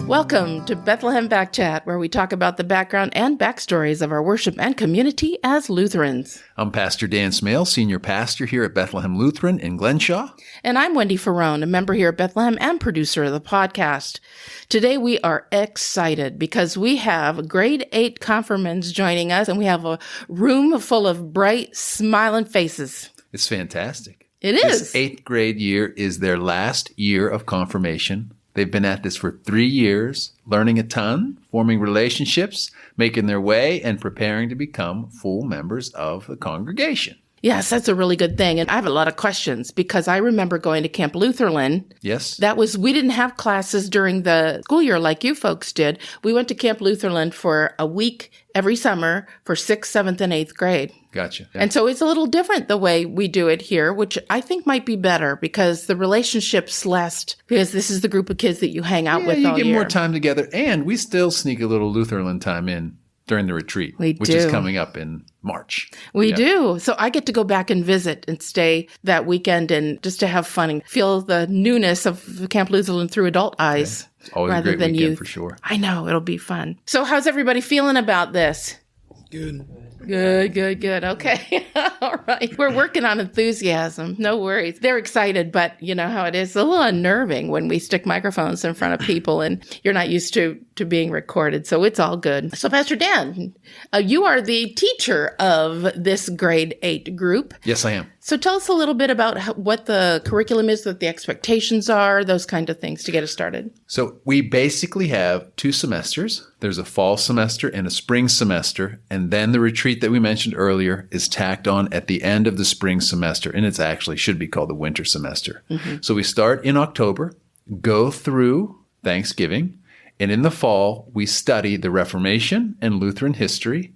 Welcome to Bethlehem Back Chat, where we talk about the background and backstories of our worship and community as Lutherans. I'm Pastor Dan Smale, Senior Pastor here at Bethlehem Lutheran in Glenshaw. And I'm Wendy Ferrone, a member here at Bethlehem and producer of the podcast. Today we are excited because we have grade 8 confirmands joining us, and we have a room full of bright, smiling faces. It's fantastic. It is. This 8th grade year is their last year of confirmation. They've been at this for 3 years, learning a ton, forming relationships, making their way, and preparing to become full members of the congregation. Yes, that's a really good thing. And I have a lot of questions because I remember going to Camp Lutherland. Yes. We didn't have classes during the school year like you folks did. We went to Camp Lutherland for a week every summer for 6th, 7th, and 8th grade. Gotcha. Yeah. And so it's a little different the way we do it here, which I think might be better because the relationships last, because this is the group of kids that you hang out with all year. You get more time together, and we still sneak a little Lutherland time in during the retreat, which is coming up in March. We do. So I get to go back and visit and stay that weekend and just to have fun and feel the newness of Camp Lutherland through adult eyes. Yeah. Always rather a great than weekend youth. For sure. I know. It'll be fun. So how's everybody feeling about this? Good. Good. Okay. All right. We're working on enthusiasm. No worries. They're excited, but you know how it is. It's a little unnerving when we stick microphones in front of people and you're not used to being recorded. So it's all good. So Pastor Dan, you are the teacher of this grade 8 group. Yes, I am. So tell us a little bit about what the curriculum is, what the expectations are, those kind of things to get us started. So we basically have 2 semesters. There's a fall semester and a spring semester. And then the retreat that we mentioned earlier is tacked on at the end of the spring semester. And it's actually should be called the winter semester. Mm-hmm. So we start in October, go through Thanksgiving. And in the fall, we study the Reformation and Lutheran history.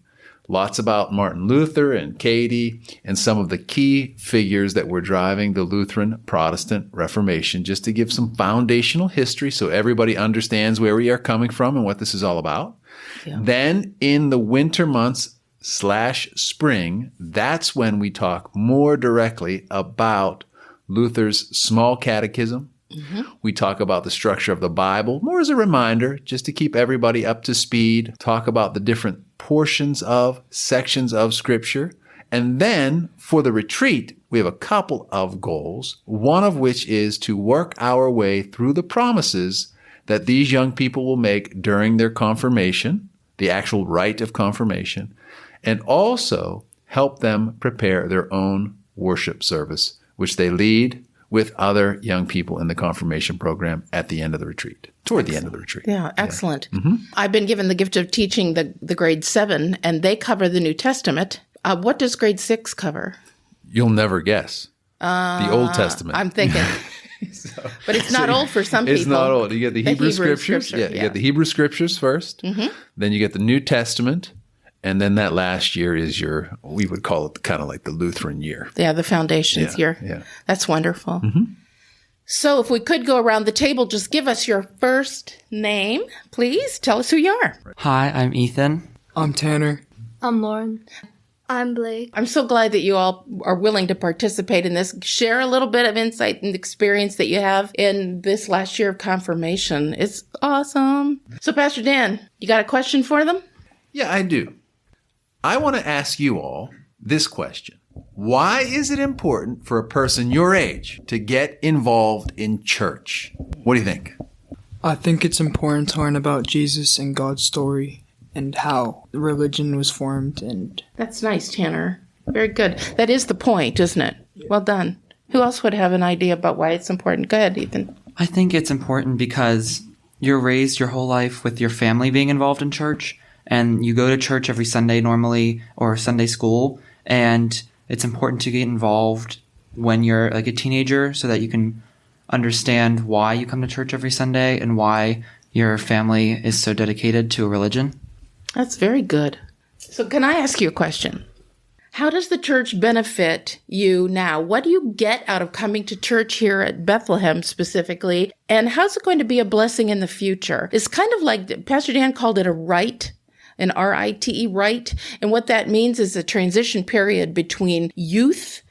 Lots about Martin Luther and Katie and some of the key figures that were driving the Lutheran Protestant Reformation, just to give some foundational history so everybody understands where we are coming from and what this is all about. Yeah. Then in the winter months / spring, that's when we talk more directly about Luther's small catechism. Mm-hmm. We talk about the structure of the Bible, more as a reminder, just to keep everybody up to speed, talk about the different portions of sections of Scripture. And then for the retreat, we have a couple of goals, one of which is to work our way through the promises that these young people will make during their confirmation, the actual rite of confirmation, and also help them prepare their own worship service, which they lead with other young people in the confirmation program at the end of the retreat, toward the end of the retreat. Yeah, excellent. Yeah. Mm-hmm. I've been given the gift of teaching the grade 7, and they cover the New Testament. What does grade 6 cover? You'll never guess. The Old Testament. I'm thinking. But it's not old for some people. It's not old. You get the Hebrew Scriptures. You get the Hebrew Scriptures first. Mm-hmm. Then you get the New Testament. And then that last year is we would call it kind of like the Lutheran year. Yeah, the foundations year. Yeah. That's wonderful. Mm-hmm. So if we could go around the table, just give us your first name, please. Tell us who you are. Hi, I'm Ethan. I'm Tanner. I'm Lauren. I'm Blake. I'm so glad that you all are willing to participate in this. Share a little bit of insight and experience that you have in this last year of confirmation. It's awesome. So Pastor Dan, you got a question for them? Yeah, I do. I want to ask you all this question. Why is it important for a person your age to get involved in church? What do you think? I think it's important to learn about Jesus and God's story and how the religion was formed. And that's nice, Tanner. Very good. That is the point, isn't it? Yeah. Well done. Who else would have an idea about why it's important? Go ahead, Ethan. I think it's important because you're raised your whole life with your family being involved in church. And you go to church every Sunday normally, or Sunday school, and it's important to get involved when you're like a teenager so that you can understand why you come to church every Sunday and why your family is so dedicated to a religion. That's very good. So can I ask you a question? How does the church benefit you now? What do you get out of coming to church here at Bethlehem specifically? And how's it going to be a blessing in the future? It's kind of like Pastor Dan called it a rite an RITE, right? And what that means is a transition period between youth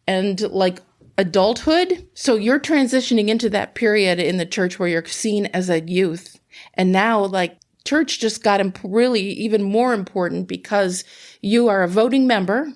and like adulthood. So you're transitioning into that period in the church where you're seen as a youth. And now like church just got really even more important because you are a voting member.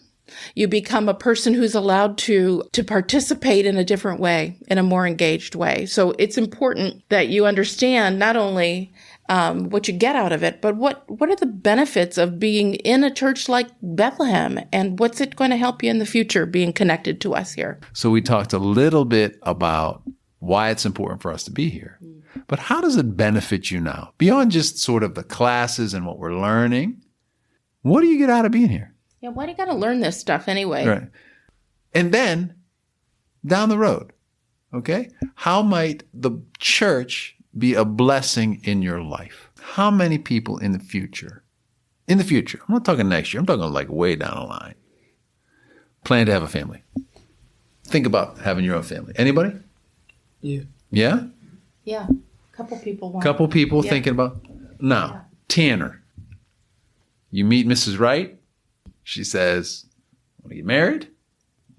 You become a person who's allowed to participate in a different way, in a more engaged way. So it's important that you understand not only what you get out of it, but what are the benefits of being in a church like Bethlehem, and what's it going to help you in the future being connected to us here? So we talked a little bit about why it's important for us to be here, but how does it benefit you now? Beyond just sort of the classes and what we're learning, what do you get out of being here? Yeah, why do you got to learn this stuff anyway? Right. And then down the road, okay, how might the church be a blessing in your life? How many people in the future, I'm not talking next year, I'm talking like way down the line, plan to have a family? Think about having your own family. Anybody? Yeah. Yeah? Yeah, a couple people want. Couple people thinking about. Now, Tanner, you meet Mrs. Wright. She says, "Want to get married?"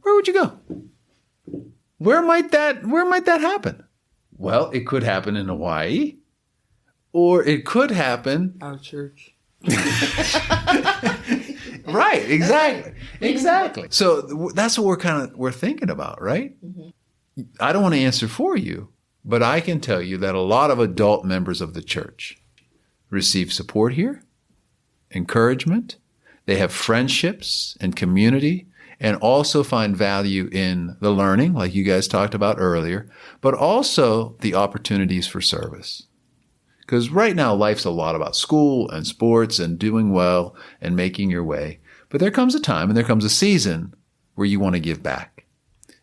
Where would you go? Where might that happen? Well, it could happen in Hawaii, or it could happen Our church. right. Exactly. So that's what we're thinking about, right? Mm-hmm. I don't want to answer for you, but I can tell you that a lot of adult members of the church receive support here, encouragement. They have friendships and community, and also find value in the learning, like you guys talked about earlier, but also the opportunities for service. Because right now, life's a lot about school and sports and doing well and making your way. But there comes a time and there comes a season where you want to give back.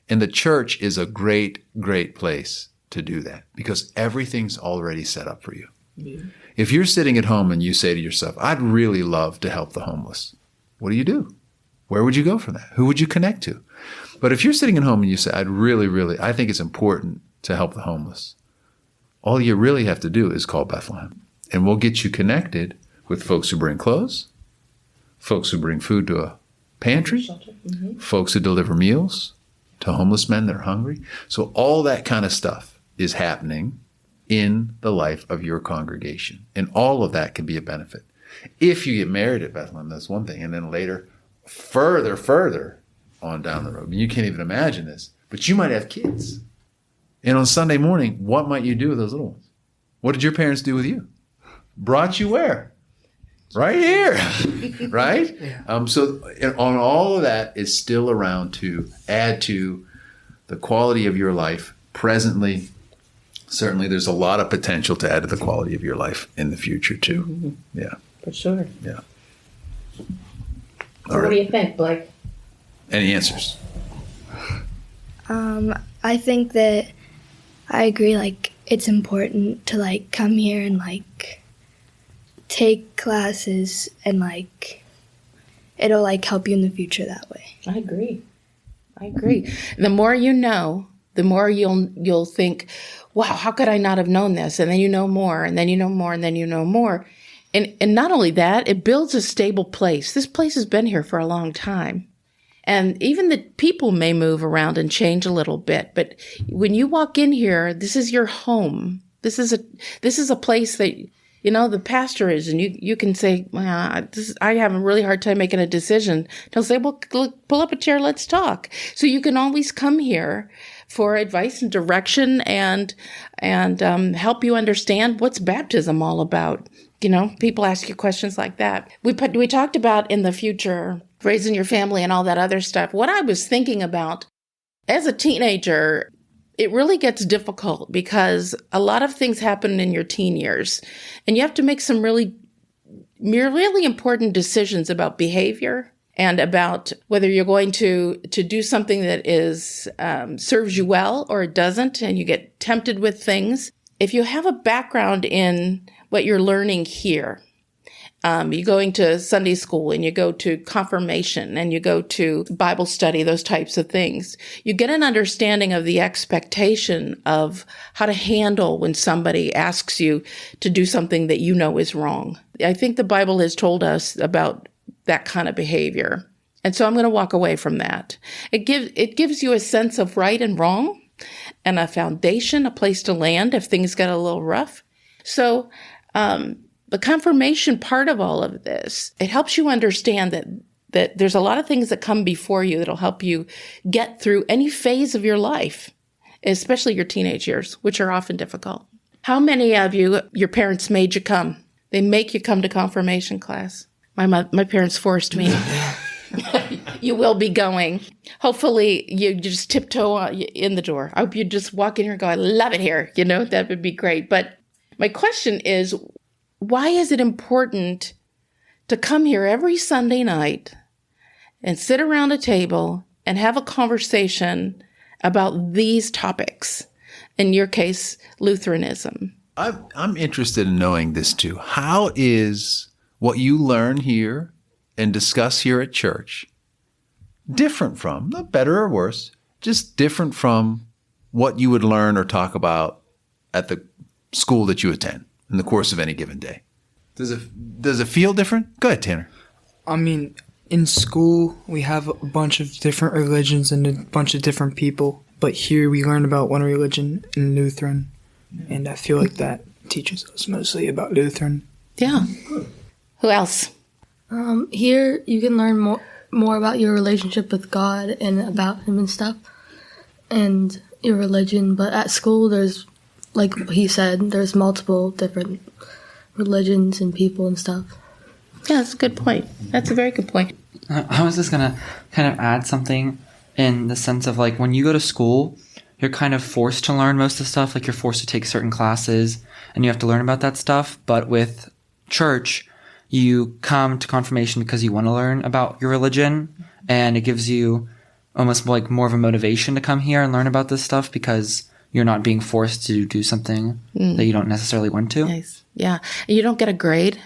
And the church is a great, great place to do that because everything's already set up for you. Yeah. If you're sitting at home and you say to yourself, I'd really love to help the homeless, what do? Where would you go for that? Who would you connect to? But if you're sitting at home and you say, I think it's important to help the homeless, all you really have to do is call Bethlehem. And we'll get you connected with folks who bring clothes, folks who bring food to a pantry, mm-hmm. folks who deliver meals to homeless men that are hungry. So all that kind of stuff is happening in the life of your congregation. And all of that can be a benefit. If you get married at Bethlehem, that's one thing. And then later, further on down the road, I mean, you can't even imagine this, but you might have kids. And on Sunday morning, what might you do with those little ones? What did your parents do with you? Brought you where? Right here, right? Yeah. So on all of that is still around to add to the quality of your life presently. Certainly, there's a lot of potential to add to the quality of your life in the future, too. Mm-hmm. Yeah. For sure. Yeah. So what do you think, Blake? Any answers? I think that I agree, like, it's important to, like, come here and, like, take classes and, like, it'll, like, help you in the future that way. I agree. The more you know, the more you'll think, wow, how could I not have known this? And then you know more, and then you know more, and then you know more. And not only that, it builds a stable place. This place has been here for a long time. And even the people may move around and change a little bit. But when you walk in here, this is your home. This is a place that, you know, the pastor is, and you can say, well, I have a really hard time making a decision. They'll say, well, pull up a chair, let's talk. So you can always come here for advice and direction and help you understand what's baptism all about. You know, people ask you questions like that. We talked about in the future, raising your family and all that other stuff. What I was thinking about as a teenager, it really gets difficult because a lot of things happen in your teen years, and you have to make some really important decisions about behavior and about whether you're going to do something that is serves you well or it doesn't, and you get tempted with things. If you have a background in what you're learning here, You're going to Sunday school and you go to confirmation and you go to Bible study, those types of things. You get an understanding of the expectation of how to handle when somebody asks you to do something that you know is wrong. I think the Bible has told us about that kind of behavior. And so I'm going to walk away from that. It gives you a sense of right and wrong and a foundation, a place to land if things get a little rough. So, the confirmation part of all of this, it helps you understand that there's a lot of things that come before you that'll help you get through any phase of your life, especially your teenage years, which are often difficult. How many of you, your parents made you come? They make you come to confirmation class. My parents forced me. You will be going. Hopefully you just tiptoe in the door. I hope you just walk in here and go, I love it here. That would be great. But my question is, why is it important to come here every Sunday night and sit around a table and have a conversation about these topics? In your case, Lutheranism. I'm interested in knowing this too. How is what you learn here and discuss here at church different from, not better or worse, just different from what you would learn or talk about at the school that you attend in the course of any given day? Does it feel different? Go ahead, Tanner. I mean, in school, we have a bunch of different religions and a bunch of different people. But here we learn about one religion in Lutheran. And I feel like that teaches us mostly about Lutheran. Yeah. Who else? Here you can learn more about your relationship with God and about Him and stuff, and your religion. But at school, there's, like he said, there's multiple different religions and people and stuff. Yeah, that's a good point. That's a very good point. I was just going to kind of add something in the sense of, like, when you go to school, you're kind of forced to learn most of the stuff. Like, you're forced to take certain classes and you have to learn about that stuff. But with church, you come to confirmation because you want to learn about your religion, and it gives you almost like more of a motivation to come here and learn about this stuff because you're not being forced to do something that you don't necessarily want to. Nice. Yeah. And you don't get a grade.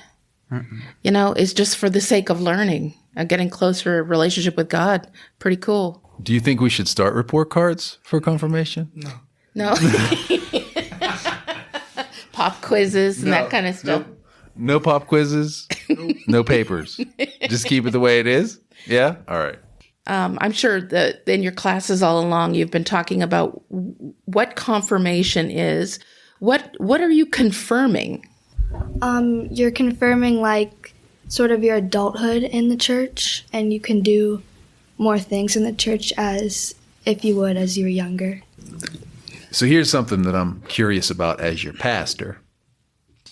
It's just for the sake of learning and getting closer relationship with God. Pretty cool. Do you think we should start report cards for confirmation? No. Pop quizzes and that kind of stuff. No pop quizzes, no papers. Just keep it the way it is? Yeah? All right. I'm sure that in your classes all along, you've been talking about what confirmation is. What are you confirming? You're confirming like sort of your adulthood in the church, and you can do more things in the church as if you would as you were younger. So here's something that I'm curious about as your pastor.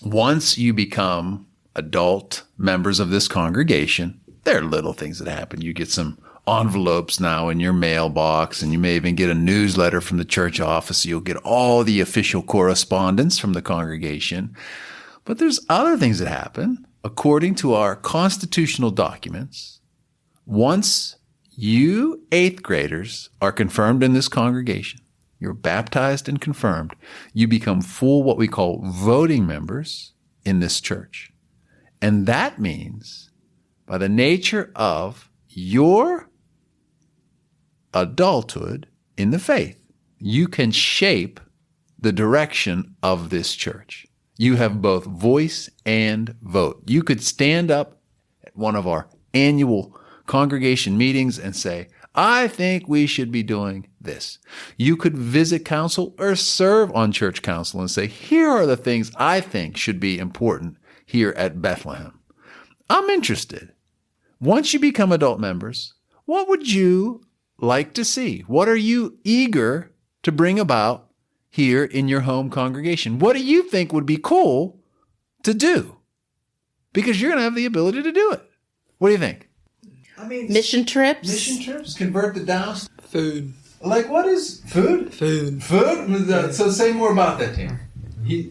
Once you become adult members of this congregation, there are little things that happen. You get some envelopes now in your mailbox, and you may even get a newsletter from the church office. You'll get all the official correspondence from the congregation. But there's other things that happen. According to our constitutional documents, once you 8th graders are confirmed in this congregation, you're baptized and confirmed, you become full what we call voting members in this church. And that means, by the nature of your adulthood in the faith, you can shape the direction of this church. You have both voice and vote. You could stand up at one of our annual congregation meetings and say, I think we should be doing this. You could visit council or serve on church council and say, here are the things I think should be important here at Bethlehem. I'm interested. Once you become adult members, what would you like to see? What are you eager to bring about here in your home congregation? What do you think would be cool to do? Because you're going to have the ability to do it. What do you think? I mean, mission trips? Mission trips? Convert the Downs? Food. Like, what is food? Food. Food? So say more about that, Tanner.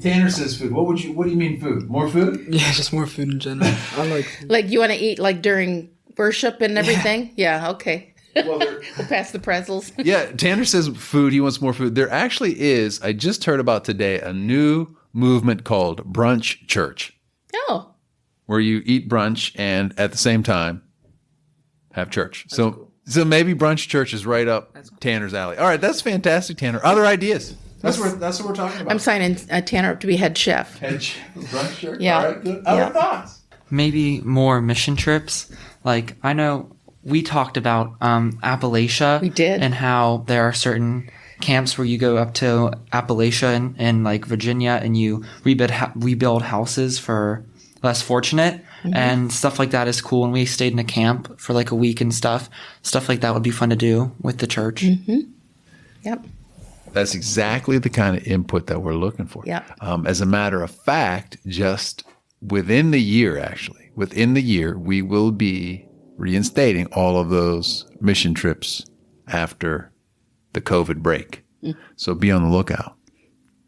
Tanner says food. What do you mean food? More food? Yeah, just more food in general. I like food. Like, you want to eat like during worship and everything? Yeah, okay. Well, we'll pass the pretzels. Yeah, Tanner says food. He wants more food. There actually is, I just heard about today, a new movement called Brunch Church. Oh. where you eat brunch and at the same time have church. So maybe brunch church is right up Tanner's alley. All right, that's fantastic, Tanner. Other ideas? That's what we're talking about. I'm signing Tanner up to be head chef. Head chef, brunch church. Yeah. All right, good. Other thoughts? Maybe more mission trips. Like, I know we talked about Appalachia. We did. And how there are certain camps where you go up to Appalachia and like Virginia and you rebuild houses for less fortunate. And stuff like that is cool. And we stayed in a camp for like a week and stuff. Stuff like that would be fun to do with the church. Yep. That's exactly the kind of input that we're looking for. Yep. As a matter of fact, just within the year, we will be reinstating all of those mission trips after the COVID break. So be on the lookout.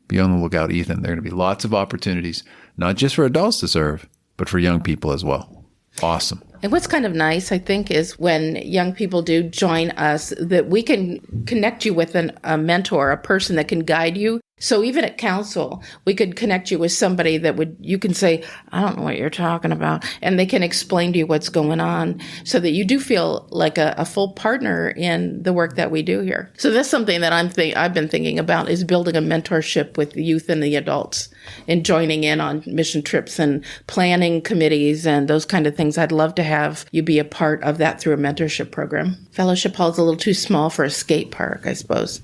Be on the lookout, Ethan. There are going to be lots of opportunities, not just for adults to serve, but for young people as well. Awesome. And what's kind of nice, I think, is when young people do join us, that we can connect you with a mentor, a person that can guide you. So even at council, we could connect you with somebody that you can say, I don't know what you're talking about. And they can explain to you what's going on so that you do feel like a full partner in the work that we do here. So that's something that I've been thinking about, is building a mentorship with the youth and the adults and joining in on mission trips and planning committees and those kind of things. I'd love to have you be a part of that through a mentorship program. Fellowship Hall's a little too small for a skate park, I suppose.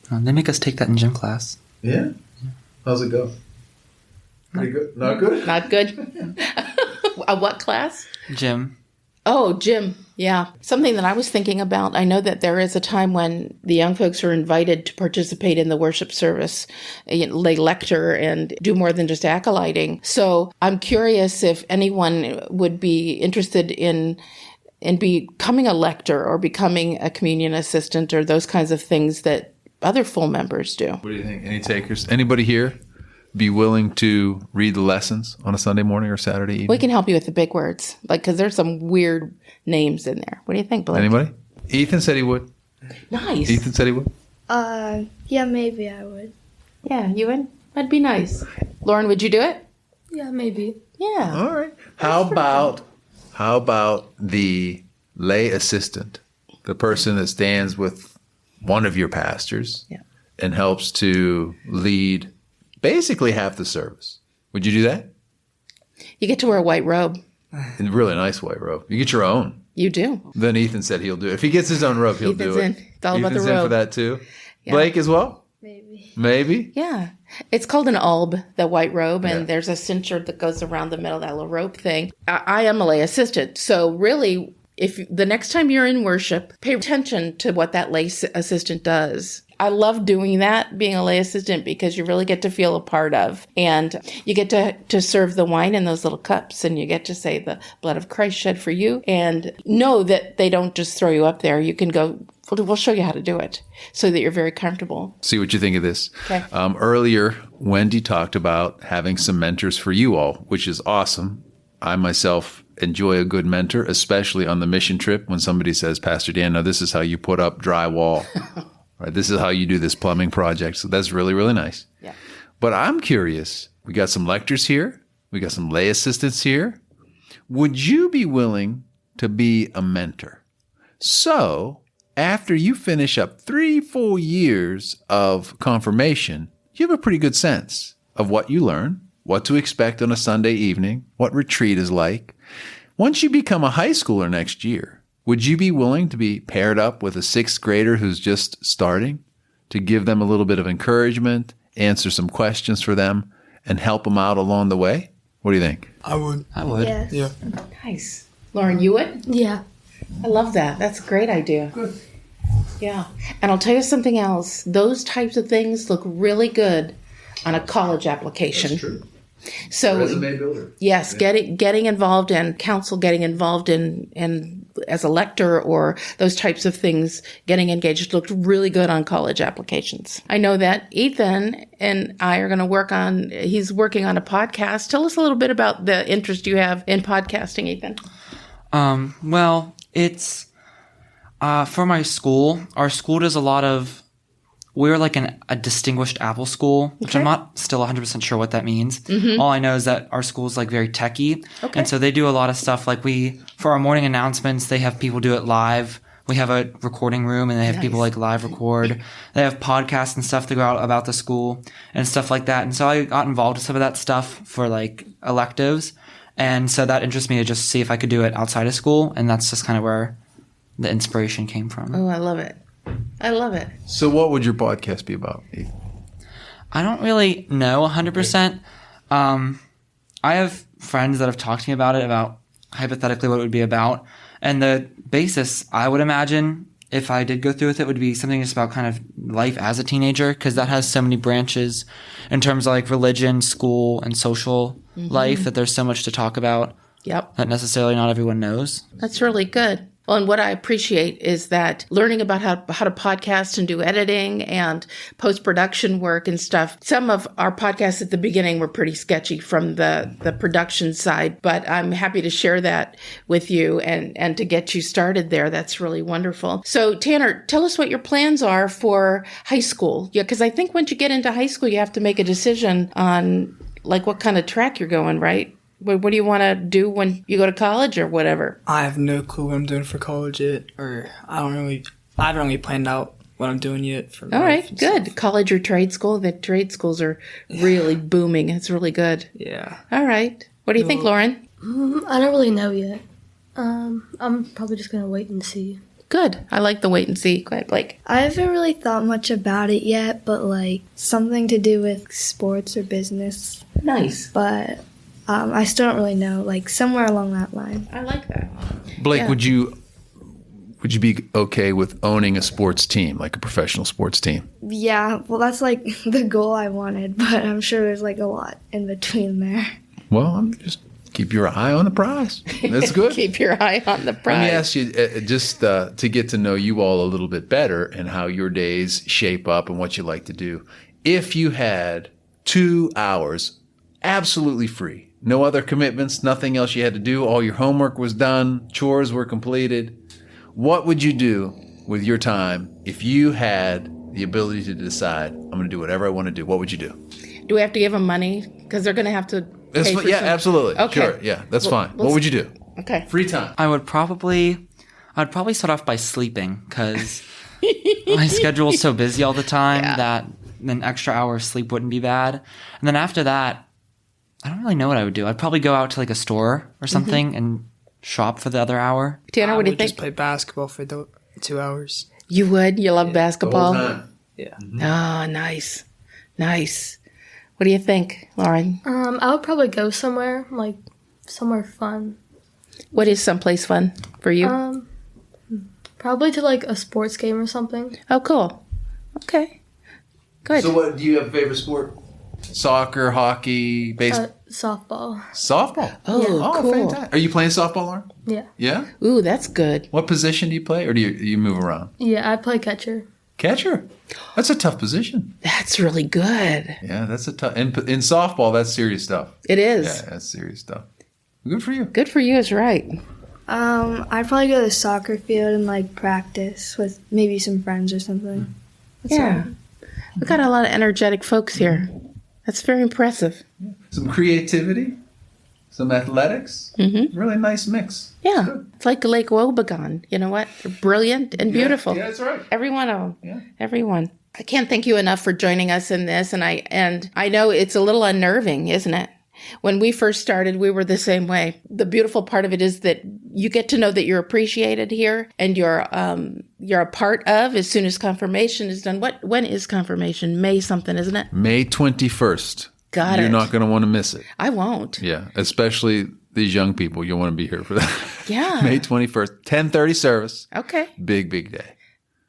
They make us take that in gym class. Yeah? How's it go? Pretty good? Not good? Not good? A what class? Gym. Oh, gym. Yeah. Something that I was thinking about. I know that there is a time when the young folks are invited to participate in the worship service. They lecture and do more than just acolyting. So I'm curious if anyone would be interested in becoming a lector or becoming a communion assistant or those kinds of things that other full members do. What do you think? Any takers? Anybody here be willing to read the lessons on a Sunday morning or Saturday evening? We can help you with the big words, because there's some weird names in there. What do you think, Blake? Anybody? Ethan said he would. Nice. Ethan said he would. Yeah, maybe I would. Yeah, you would? That'd be nice. Lauren, would you do it? Yeah, maybe. Yeah. All right. How about the lay assistant, the person that stands with one of your pastors and helps to lead basically half the service? Would you do that? You get to wear a white robe. A really nice white robe. You get your own. You do. Then Ethan said he'll do it. If he gets his own robe, he'll Ethan's do it. in. It's all about the Ethan's in robe. for that too. Yeah. Blake as well? Maybe. Maybe? Yeah. It's called an alb, the white robe, and Yeah. there's a cincher that goes around the middle of that little rope thing. I am a lay assistant, so really, if the next time you're in worship, pay attention to what that lay assistant does. I love doing that, being a lay assistant, because you really get to feel a part of. And you get to serve the wine in those little cups, and you get to say the blood of Christ shed for you. And know that they don't just throw you up there. You can go, we'll show you how to do it so that you're very comfortable. See what you think of this. Okay. Earlier, Wendy talked about having some mentors for you all, which is awesome. I myself enjoy a good mentor, especially on the mission trip when somebody says, Pastor Dan, now this is how you put up drywall. Right, this is how you do this plumbing project. So that's really, really nice. Yeah. But I'm curious. We got some lectors here. We got some lay assistants here. Would you be willing to be a mentor? So after you finish up 3-4 years of confirmation, you have a pretty good sense of what you learn, what to expect on a Sunday evening, what retreat is like. Once you become a high schooler next year, would you be willing to be paired up with a 6th grader who's just starting to give them a little bit of encouragement, answer some questions for them, and help them out along the way? What do you think? I would. I would. Yes. Yeah. Nice. Lauren, you would? Yeah. I love that. That's a great idea. Good. Yeah. And I'll tell you something else. Those types of things look really good on a college application. That's true. So Resume builder. yes, getting involved in council, getting involved in as a lector or those types of things, getting engaged looked really good on college applications. I know that Ethan and I are going to he's working on a podcast. Tell us a little bit about the interest you have in podcasting, Ethan. Well, it's for my school. Our school does a lot of we're like a distinguished Apple school, which I'm not still 100% sure what that means. All I know is that our school is like very techy. And so they do a lot of stuff like for our morning announcements, they have people do it live. We have a recording room and they have people like live record. They have podcasts and stuff to go out about the school and stuff like that. And so I got involved with some of that stuff for like electives. And so that interests me to just see if I could do it outside of school. And that's just kind of where the inspiration came from. Oh, I love it. I love it. So what would your podcast be about, Ethan? I don't really know 100%. I have friends that have talked to me about hypothetically what it would be about. And the basis, I would imagine, if I did go through with it, would be something just about kind of life as a teenager, because that has so many branches in terms of like religion, school, and social life, that there's so much to talk about that necessarily not everyone knows. That's really good. Well, and what I appreciate is that learning about how to podcast and do editing and post-production work and stuff. Some of our podcasts at the beginning were pretty sketchy from the production side, but I'm happy to share that with you and to get you started there. That's really wonderful. So Tanner, tell us what your plans are for high school. Yeah, because I think once you get into high school, you have to make a decision on like what kind of track you're going, right? What do you want to do when you go to college or whatever? I have no clue what I'm doing for college yet, or I haven't really planned out what I'm doing yet. For all right, good. Stuff. College or trade school? The trade schools are really booming. It's really good. Yeah. All right. What do you think, Lauren? I don't really know yet. I'm probably just going to wait and see. Good. I like the wait and see. Go ahead, Blake. I haven't really thought much about it yet, but like something to do with sports or business. Nice. But I still don't really know, like somewhere along that line. I like that. Blake, would you be okay with owning a sports team, like a professional sports team? Yeah, well, that's like the goal I wanted, but I'm sure there's like a lot in between there. Well, I'm just keep your eye on the prize. That's good. Keep your eye on the prize. Let me ask you, just to get to know you all a little bit better and how your days shape up and what you like to do. If you had 2 hours absolutely free, no other commitments, nothing else you had to do, all your homework was done, chores were completed, what would you do with your time if you had the ability to decide, I'm going to do whatever I want to do? What would you do? Do we have to give them money? Because they're going to have to pay for some... Absolutely. Okay. Sure. Yeah, that's fine. What would you do? Okay. Free time. I'd probably start off by sleeping, because my schedule's so busy all the time that an extra hour of sleep wouldn't be bad. And then after that, I don't really know what I would do. I'd probably go out to like a store or something and shop for the other hour. Tanner, what do you think? Just play basketball for 2 hours. You would? You love basketball? The whole time. Yeah. Oh, nice. Nice. What do you think, Lauren? I would probably go somewhere fun. What is someplace fun for you? Probably to like a sports game or something. Oh, cool. Okay. Good. So what, do you have a favorite sport? Soccer, hockey, baseball? Softball. Softball? Oh, cool. Fantastic. Are you playing softball, Lauren? Yeah. Yeah? Ooh, that's good. What position do you play, or do you move around? Yeah, I play catcher. Catcher? That's a tough position. That's really good. Yeah, that's a tough... In softball, that's serious stuff. It is. Yeah, that's serious stuff. Good for you. Good for you is right. I'd probably go to the soccer field and like practice with maybe some friends or something. Yeah. We've got a lot of energetic folks here. That's very impressive. Some creativity, some athletics. Really nice mix. Yeah. It's like Lake Wobegon. You know what? They're brilliant and beautiful. Yeah, that's right. Every one of them. Yeah. Every one. I can't thank you enough for joining us in this. And I know it's a little unnerving, isn't it? When we first started, we were the same way. The beautiful part of it is that you get to know that you're appreciated here and you're a part of as soon as confirmation is done. When is confirmation? May something, isn't it? May 21st. Got it. You're not going to want to miss it. I won't. Yeah, especially these young people. You'll want to be here for that. Yeah. May 21st, 10:30 service. Okay. Big day.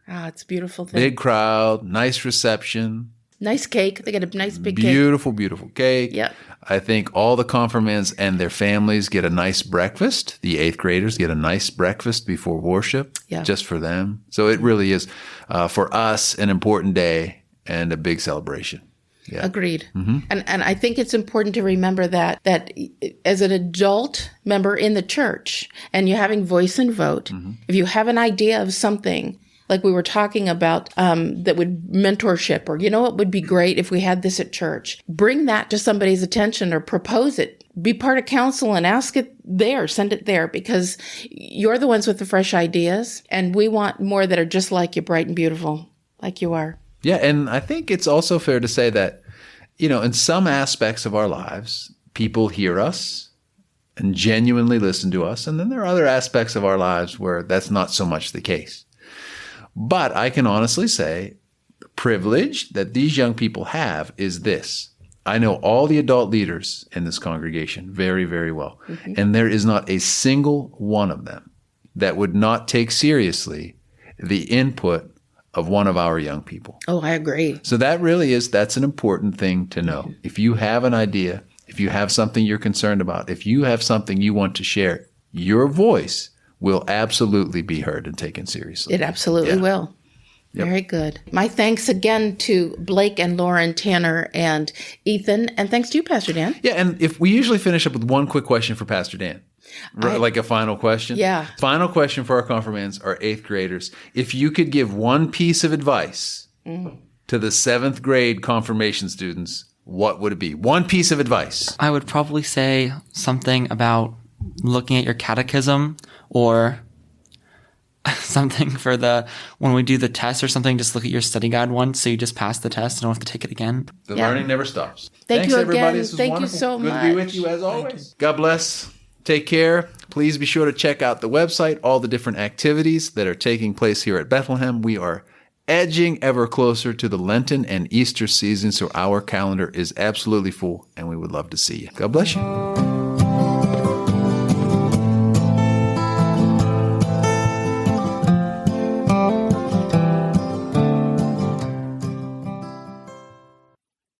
Ah, it's a beautiful thing. Big crowd, nice reception. Nice cake. They get a nice big cake. Beautiful, beautiful cake. Yep. I think all the confirmands and their families get a nice breakfast. The 8th graders get a nice breakfast before worship, just for them. So it really is, for us, an important day and a big celebration. Yeah. Agreed. And I think it's important to remember that as an adult member in the church and you're having voice and vote, if you have an idea of something, like we were talking about, that would mentorship, or, you know, it would be great if we had this at church. Bring that to somebody's attention or propose it. Be part of council and ask it there, send it there, because you're the ones with the fresh ideas, and we want more that are just like you, bright and beautiful, like you are. Yeah, and I think it's also fair to say that, you know, in some aspects of our lives, people hear us and genuinely listen to us. And then there are other aspects of our lives where that's not so much the case. But I can honestly say the privilege that these young people have is this. I know all the adult leaders in this congregation very, very well. Mm-hmm. And there is not a single one of them that would not take seriously the input of one of our young people. Oh, I agree. So that's an important thing to know. Mm-hmm. If you have an idea, if you have something you're concerned about, if you have something you want to share, your voice will absolutely be heard and taken seriously. It absolutely will. Yep. Very good. My thanks again to Blake and Lauren, Tanner, and Ethan. And thanks to you, Pastor Dan. Yeah, and if we usually finish up with one quick question for Pastor Dan. Like a final question? Yeah. Final question for our confirmands, our 8th graders. If you could give one piece of advice to the 7th grade confirmation students, what would it be? One piece of advice. I would probably say something about looking at your catechism, or something for when we do the test or something, just look at your study guide once so you just pass the test and don't have to take it again. The learning never stops. Thanks, you everybody. Again. This was Thank wonderful. You so Good much. to be with you as always. God bless. Take care. Please be sure to check out the website, all the different activities that are taking place here at Bethlehem. We are edging ever closer to the Lenten and Easter season, so our calendar is absolutely full, and we would love to see you. God bless you.